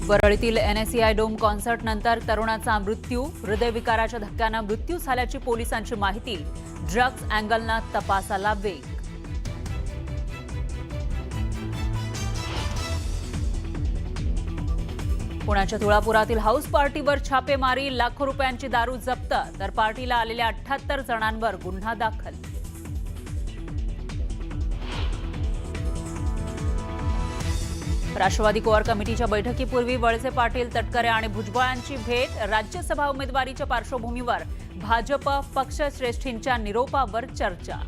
वरळीतील NSCI dome concert नंतर तरुणाचा मृत्यू, हृदयविकाराच्या धक्क्याने मृत्यू झाल्याची पोलिसांची माहिती. ड्रग्ज अँगलना तपासाला वेग. पुण्याच्या तुळापुरातील हाऊस पार्टीवर छापेमारी, लाखो रुपयांची दारू जप्त, तर पार्टीला आलेल्या 78 जणांवर गुन्हा दाखल. राष्ट्रवादी कोर कमिटीच्या बैठकीपूर्वी वळसे पाटील, तटकरे आणि भुजबळांची भेट. राज्यसभा उमेदवारीच्या पार्श्वभूमीवर भाजप पक्षश्रेष्ठींच्या निरोपावर चर्चा.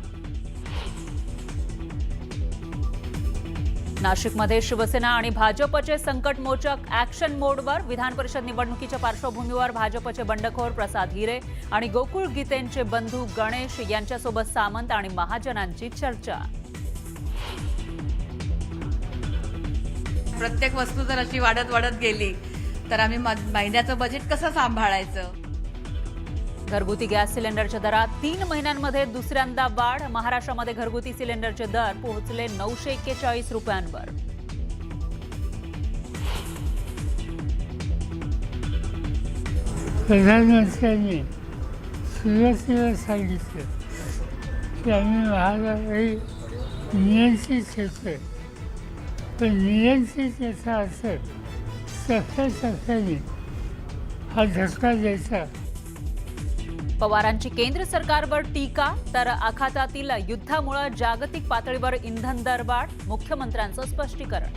नाशिकमध्ये शिवसेना आणि भाजपचे संकटमोचक ॲक्शन मोडवर. विधान परिषद निवडणुकीच्या पार्श्वभूमीवर भाजपचे बंडखोर प्रसाद हिरे आणि गोकुळ गीतेंचे बंधू गणेश यांच्यासोबत सामंत आणि महाजनांची चर्चा. प्रत्येक वस्तू जर अशी वाढत वाढत गेली तर आम्ही महिन्याचं बजेट कसं सांभाळायचं. घरगुती गॅस सिलेंडरच्या दरात 3 महिन्यांमध्ये दुसऱ्यांदा वाढ. महाराष्ट्रामध्ये घरगुती सिलेंडरचे दर पोहोचले 941 रुपयांवर. प्रधानमंत्र्यांनी सुरुवातीला सांगितलं की आम्ही महागाई नियंत्रित ठेवतोय, पण नियंत्रित याचा अर्थ टप्प्याटप्प्याने हा धक्का द्यायचा. पवारांची केंद्र सरकारवर टीका, तर आखातातील युद्धामुळे जागतिक पातळीवर इंधन दर वाढ. मुख्यमंत्र्यांचं स्पष्टीकरण.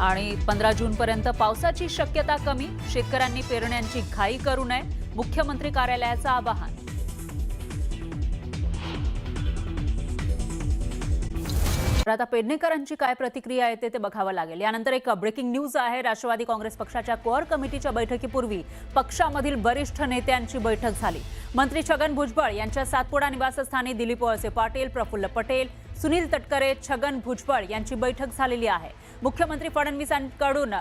आणि 15 जूनपर्यंत पावसाची शक्यता कमी, शेतकऱ्यांनी पेरण्यांची घाई करू नये, मुख्यमंत्री कार्यालयाचं आवाहन. आता पेडणेकरांची काय प्रतिक्रिया येते ते बघावं लागेल. यानंतर एक ब्रेकिंग न्यूज आहे. राष्ट्रवादी काँग्रेस पक्षाच्या कोअर कमिटीच्या बैठकीपूर्वी पक्षामधील वरिष्ठ नेत्यांची बैठक झाली. मंत्री छगन भुजबळ यांच्या सातपुडा निवासस्थानी दिलीप वळसे पाटील, प्रफुल्ल पटेल, सुनील तटकरे, छगन भुजबळ यांची बैठक झालेली आहे. मुख्यमंत्री फडणवीसांकडून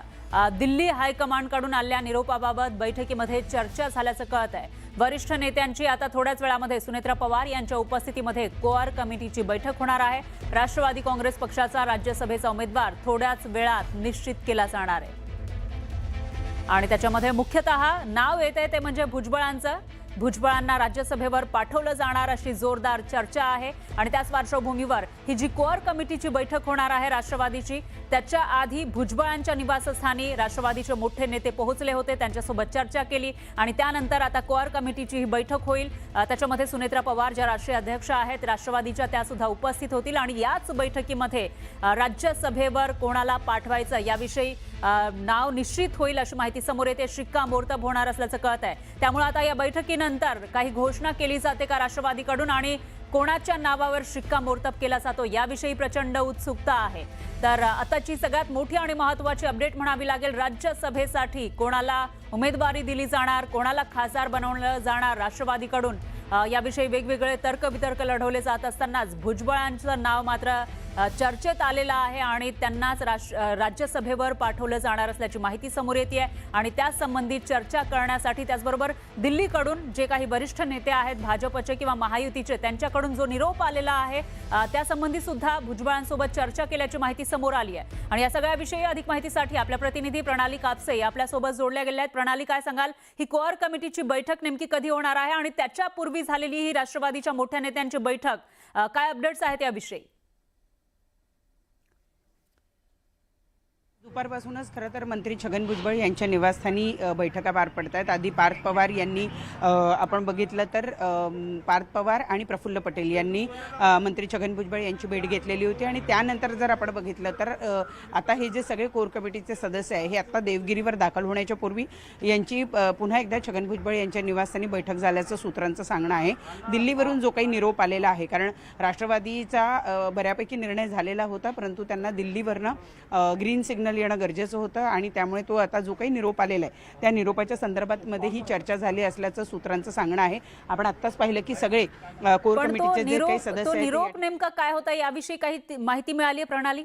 दिल्ली हायकमांडकडून आलेल्या निरोपाबाबत बैठकीमध्ये चर्चा झाल्याचं कळत आहे. वरिष्ठ नेत्यांची आता थोड्याच वेळामध्ये सुनेत्रा पवार यांच्या उपस्थितीमध्ये कोअर कमिटीची बैठक होणार आहे. राष्ट्रवादी काँग्रेस पक्षाचा राज्यसभेचा उमेदवार थोड्याच वेळात निश्चित केला जाणार आहे आणि त्याच्यामध्ये मुख्यतः नाव येते ते म्हणजे भुजबळांचं. भुजबळांना राज्यसभेवर पाठवलं जाणार अशी जोरदार चर्चा आहे आणि त्याच पार्श्वभूमीवर ही जी कोअर कमिटीची बैठक होणार आहे राष्ट्रवादीची, त्याच्या आधी भुजबळांच्या निवासस्थानी राष्ट्रवादीचे मोठे नेते पोहोचले होते, त्यांच्यासोबत चर्चा केली आणि त्यानंतर आता कोअर कमिटीची ही बैठक होईल. त्याच्यामध्ये सुनेत्रा पवार ज्या राष्ट्रीय अध्यक्ष आहेत राष्ट्रवादीच्या, त्या सुद्धा उपस्थित होतील आणि याच बैठकीमध्ये राज्यसभेवर कोणाला पाठवायचं याविषयी नाव निश्चित होईल अशी माहिती समोर येते. शिक्कामोर्तब होणार असल्याचं कळत आहे. त्यामुळे आता या बैठकीनंतर काही घोषणा केली जाते का राष्ट्रवादीकडून आणि कोणाच्या नावावर शिक्कामोर्तब केला जातो याविषयी प्रचंड उत्सुकता आहे. तर आताची सगळ्यात मोठी आणि महत्त्वाची अपडेट म्हणावी लागेल, राज्यसभेसाठी कोणाला उमेदवारी दिली जाणार, कोणाला खासदार बनवलं जाणार राष्ट्रवादीकडून, याविषयी वेगवेगळे तर्कवितर्क लढवले जात असतानाच भुजबळांचं नाव मात्र चर्चेत आलेलं आहे आणि त्यांनाच राज्यसभेवर पाठवलं जाणार असल्याची माहिती समोर येते आणि त्या संबंधित चर्चा करण्यासाठी त्याचबरोबर दिल्लीकडून जे काही वरिष्ठ नेते आहेत भाजपचे किंवा महायुतीचे, त्यांच्याकडून जो निरोप आलेला आहे त्यासंबंधी सुद्धा भुजबळांसोबत चर्चा केल्याची माहिती समोर आली आहे. आणि या सगळ्याविषयी अधिक माहितीसाठी आपल्या प्रतिनिधी प्रणाली कापसे आपल्यासोबत जोडल्या गेल्या आहेत. प्रणाली, काय सांगाल, ही कोअर कमिटीची बैठक नेमकी कधी होणार आहे आणि त्याच्यापूर्वी झालेली ही राष्ट्रवादीच्या मोठ्या नेत्यांची बैठक, काय अपडेट्स आहेत याविषयी? दुपारपासूनच खरं तर मंत्री छगन भुजबळ यांच्या निवासस्थानी बैठका पार पडत आहेत. आधी पार्थ पवार यांनी आपण बघितलं तर पार्थ पवार आणि प्रफुल्ल पटेल यांनी मंत्री छगन भुजबळ यांची भेट घेतलेली होती आणि त्यानंतर जर आपण बघितलं तर आता हे जे सगळे कोर कमिटीचे सदस्य आहे हे आत्ता देवगिरीवर दाखल होण्याच्या पूर्वी यांची पुन्हा एकदा छगन भुजबळ यांच्या निवासस्थानी बैठक झाल्याचं सूत्रांचं सांगणं आहे. दिल्लीवरून जो काही निरोप आलेला आहे, कारण राष्ट्रवादीचा बऱ्यापैकी निर्णय झालेला होता, परंतु त्यांना दिल्लीवरनं ग्रीन सिग्नल येणं गरजेचं होतं आणि त्यामुळे तो आता जो काही निरोप आलेला आहे त्या निरोपाच्या संदर्भात मध्ये ही चर्चा झाली असल्याचं सूत्रांचं सांगणं आहे. आपण आत्ताच पाहिलं की सगळे कोर कमिटीचे जे काही सदस्य आहेत, निरोप नेमका काय होता याविषयी काही माहिती मिळाली आहे प्रणाली?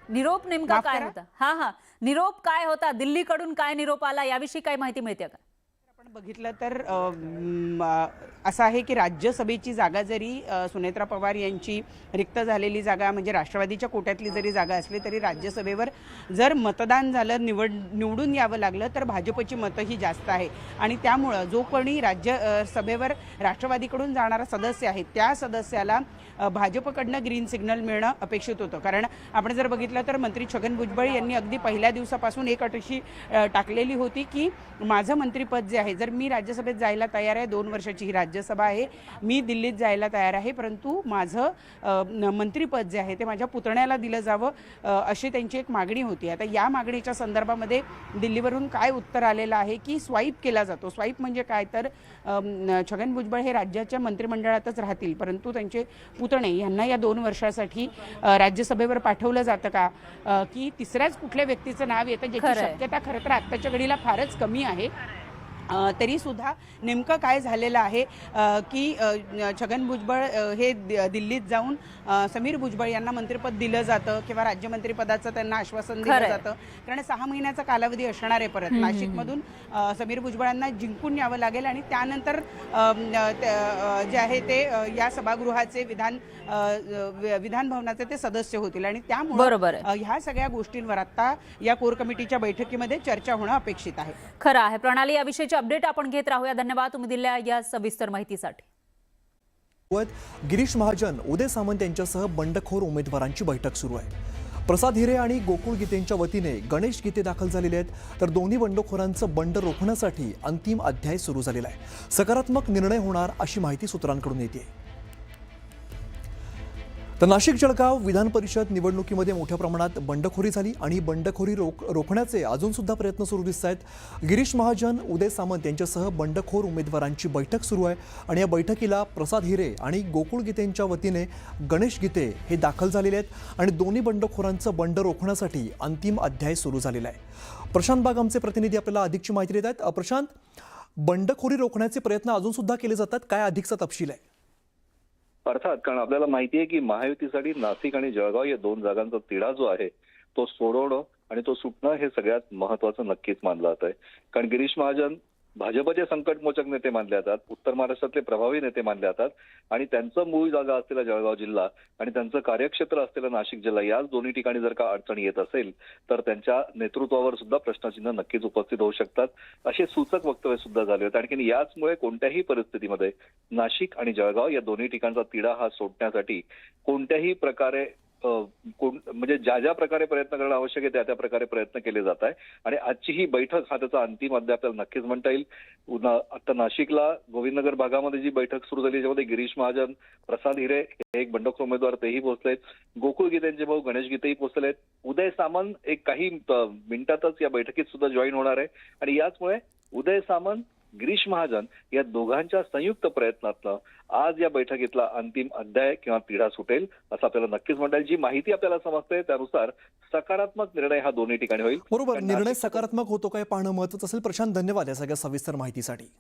निरोप नेमका काय होता? निरोप काय होता, दिल्लीकडून काय निरोप आला याविषयी काय माहिती मिळते का? बघितलं तर असं आहे की राज्यसभेची जागा जरी सुनेत्रा पवार यांची रिक्त झालेली जागा म्हणजे राष्ट्रवादीच्या कोट्यातली जरी जागा असली तरी राज्यसभेवर जर मतदान झालं निवडून यावं लागलं तर भाजपची मतं ही जास्त आहे आणि त्यामुळं जो कोणी राज्यसभेवर राष्ट्रवादीकडून जाणारा सदस्य आहे त्या सदस्याला भाजपकडनं ग्रीन सिग्नल मिळणं अपेक्षित होतं. कारण आपण जर बघितलं तर मंत्री छगन भुजबळ यांनी अगदी पहिल्या दिवसापासून एक अट अशी टाकलेली होती की माझं मंत्रिपद जे आहे जर मी राज्यसभेत जायला तयार आहे 2 वर्षाची ही राज्यसभा आहे मी दिल्लीत जायला तयार आहे परंतु माझं मंत्रिपद जे आहे ते माझ्या पुतण्याला दिलं जावं अशी त्यांची एक मागणी होती. आता या मागणीच्या संदर्भामध्ये दिल्लीवरून काय उत्तर आलेलं आहे की स्वाईप केला जातो. स्वाईप म्हणजे काय तर छगन भुजबळ हे राज्याच्या मंत्रिमंडळातच राहतील परंतु त्यांचे पुतणे यांना या 2 वर्षासाठी राज्यसभेवर पाठवलं जातं का की तिसऱ्याच कुठल्या व्यक्तीचं नाव येतं ज्याची शक्यता खरं तर आत्ताच्या घडीला फारच कमी आहे. तरी सुद्धा नेमकं काय झालेलं आहे की छगन भुजबळ हे दिल्लीत जाऊन समीर भुजबळ यांना मंत्रिपद दिलं जातं किंवा राज्यमंत्रीपदाचं त्यांना आश्वासन दिलं जातं कारण 6 महिन्याचा कालावधी असणार आहे. परत नाशिकमधून समीर भुजबळांना जिंकून यावं लागेल आणि त्यानंतर जे आहे ते या सभागृहाचे विधान भवनाचे ते सदस्य होतील आणि त्यामुळे ह्या सगळ्या गोष्टींवर आता या कोर कमिटीच्या बैठकीमध्ये चर्चा होणं अपेक्षित आहे. खरं आहे. प्रणाली, याविषयीची अपडेट आपण घेत राहूया. धन्यवाद तुम्ही दिलेल्या या सविस्तर माहितीसाठी. गिरीश महाजन, उदय सामंत यांच्यासह बंडखोर उमेदवारांची बैठक सुरू आहे. प्रसाद हिरे आणि गोकुळ गीतेंच्या वतीने गणेश गीते दाखल झालेले आहेत तर दोन्ही बंडखोरांचं बंड रोखण्यासाठी अंतिम अध्याय सुरू झालेला आहे. सकारात्मक निर्णय होणार अशी माहिती सूत्रांकडून येते. तर नाशिक जळगाव विधान परिषद निवडणुकीमध्ये मोठ्या प्रमाणात बंडखोरी झाली आणि बंडखोरी रोखण्याचे अजून सुद्धा प्रयत्न सुरू दिसत आहेत. गिरीश महाजन, उदय सामंत यांच्यासह बंडखोर उमेदवारांची बैठक सुरू आहे आणि या बैठकीला प्रसाद हिरे आणि गोकुळ गीतेंच्या वतीने गणेश गीते हे दाखल झालेले आहेत आणि दोन्ही बंडखोरांचं बंड रोखण्यासाठी अंतिम अध्याय सुरू झालेला आहे. प्रशांत बाग आमचे प्रतिनिधी आपल्याला अधिकची माहिती देत आहेत. प्रशांत, बंडखोरी रोखण्याचे प्रयत्न अजून सुद्धा केले जातात, काय अधिकचा तपशील आहे? अर्थात, कारण आपल्याला माहिती आहे की महायुतीसाठी नाशिक आणि जळगाव या 2 जागांचा तिढा जो आहे तो सोडवणं आणि तो सुटणं हे सगळ्यात महत्वाचं नक्कीच मानलं जात आहे. कारण गिरीश महाजन भाजपचे संकटमोचक नेते मानले जातात, उत्तर महाराष्ट्रातले प्रभावी नेते मानले जातात आणि त्यांचं मूळ जागा असलेला जळगाव जिल्हा आणि त्यांचं कार्यक्षेत्र असलेलं नाशिक जिल्हा याच दोन्ही ठिकाणी जर का अडचणी येत असेल तर त्यांच्या नेतृत्वावर सुद्धा प्रश्नचिन्ह नक्कीच उपस्थित होऊ शकतात असे सूचक वक्तव्य सुद्धा झाले होते. आणखी याचमुळे कोणत्याही परिस्थितीमध्ये नाशिक आणि जळगाव या दोन्ही ठिकाणचा तिढा हा सोडण्यासाठी कोणत्याही प्रकारे म्हणजे ज्या प्रकारे प्रयत्न करणं आवश्यक आहे त्या प्रकारे प्रयत्न केले जात आहे आणि आजची ही बैठक हा त्याचा अंतिम अध्याय आपल्याला नक्कीच म्हणता येईल. आता नाशिकला गोविंदनगर भागामध्ये जी बैठक सुरू झाली त्याच्यामध्ये गिरीश महाजन, प्रसाद हिरे हे एक बंडखोर उमेदवार तेही पोहोचलेत, गोकुळ गीतेंचे भाऊ गणेश गीतेही पोहोचलेत, उदय सामंत एक काही मिनिटातच या बैठकीत सुद्धा जॉईन होणार आहे आणि याचमुळे उदय सामंत, गिरीश महाजन या दोघांच्या संयुक्त प्रयत्नातनं आज या बैठकीतला अंतिम अध्याय किंवा तिढा सुटेल असं आपल्याला नक्कीच म्हणता येईल. जी माहिती आपल्याला समजते त्यानुसार सकारात्मक निर्णय हा दोन्ही ठिकाणी होईल. बरोबर, निर्णय सकारात्मक होतो काय पाहणं महत्त्वाचं असेल. प्रशांत, धन्यवाद या सगळ्या सविस्तर माहितीसाठी.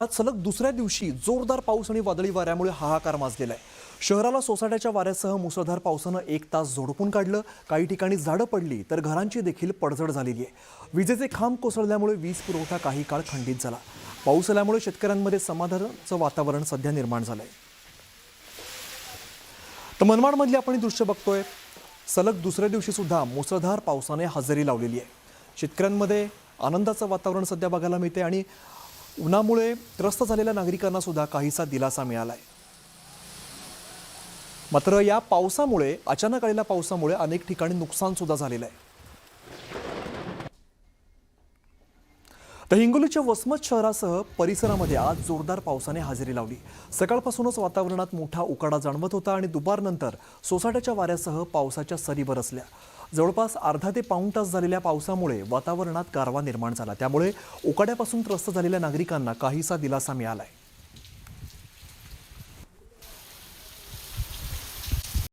आज सलग दुसऱ्या दिवशी जोरदार पाऊस आणि वादळी वाऱ्यामुळे हाहाकार माजलेला आहे. शहराला सोसाट्याच्या वाऱ्यासह मुसळधार पावसानं 1 तास झोडपून काढलं. काही ठिकाणी झाडं पडली तर घरांची देखील पडझड झालेली आहे. विजेचे खांब कोसळल्यामुळे वीज पुरवठा काही काळ खंडित झाला. पाऊस आल्यामुळे शेतकऱ्यांमध्ये समाधानाचं वातावरण सध्या निर्माण झालंय. तर मनमाडमधली आपण ही दृश्य बघतोय. सलग दुसऱ्या दिवशी सुद्धा मुसळधार पावसाने हजेरी लावलेली आहे. शेतकऱ्यांमध्ये आनंदाचं वातावरण सध्या बघायला मिळते आणि उन्हामुळे त्रस्त झालेल्या नागरिकांना सुद्धा काहीसा दिलासा मिळालाय. मात्र या पावसामुळे, अचानक आलेल्या पावसामुळे अनेक ठिकाणी नुकसान सुद्धा झालेलं आहे. तर हिंगोलीच्या वसमत शहरासह परिसरामध्ये आज जोरदार पावसाने हजेरी लावली. सकाळपासूनच वातावरणात मोठा उकाडा जाणवत होता आणि दुपारनंतर सोसाट्याच्या वाऱ्यासह पावसाच्या सरी बरसल्या. जवळपास अर्धा ते पाऊण तास झालेल्या पावसामुळे वातावरणात गारवा निर्माण झाला. त्यामुळे उकाड्यापासून त्रस्त झालेल्या नागरिकांना काहीसा दिलासा मिळालाय.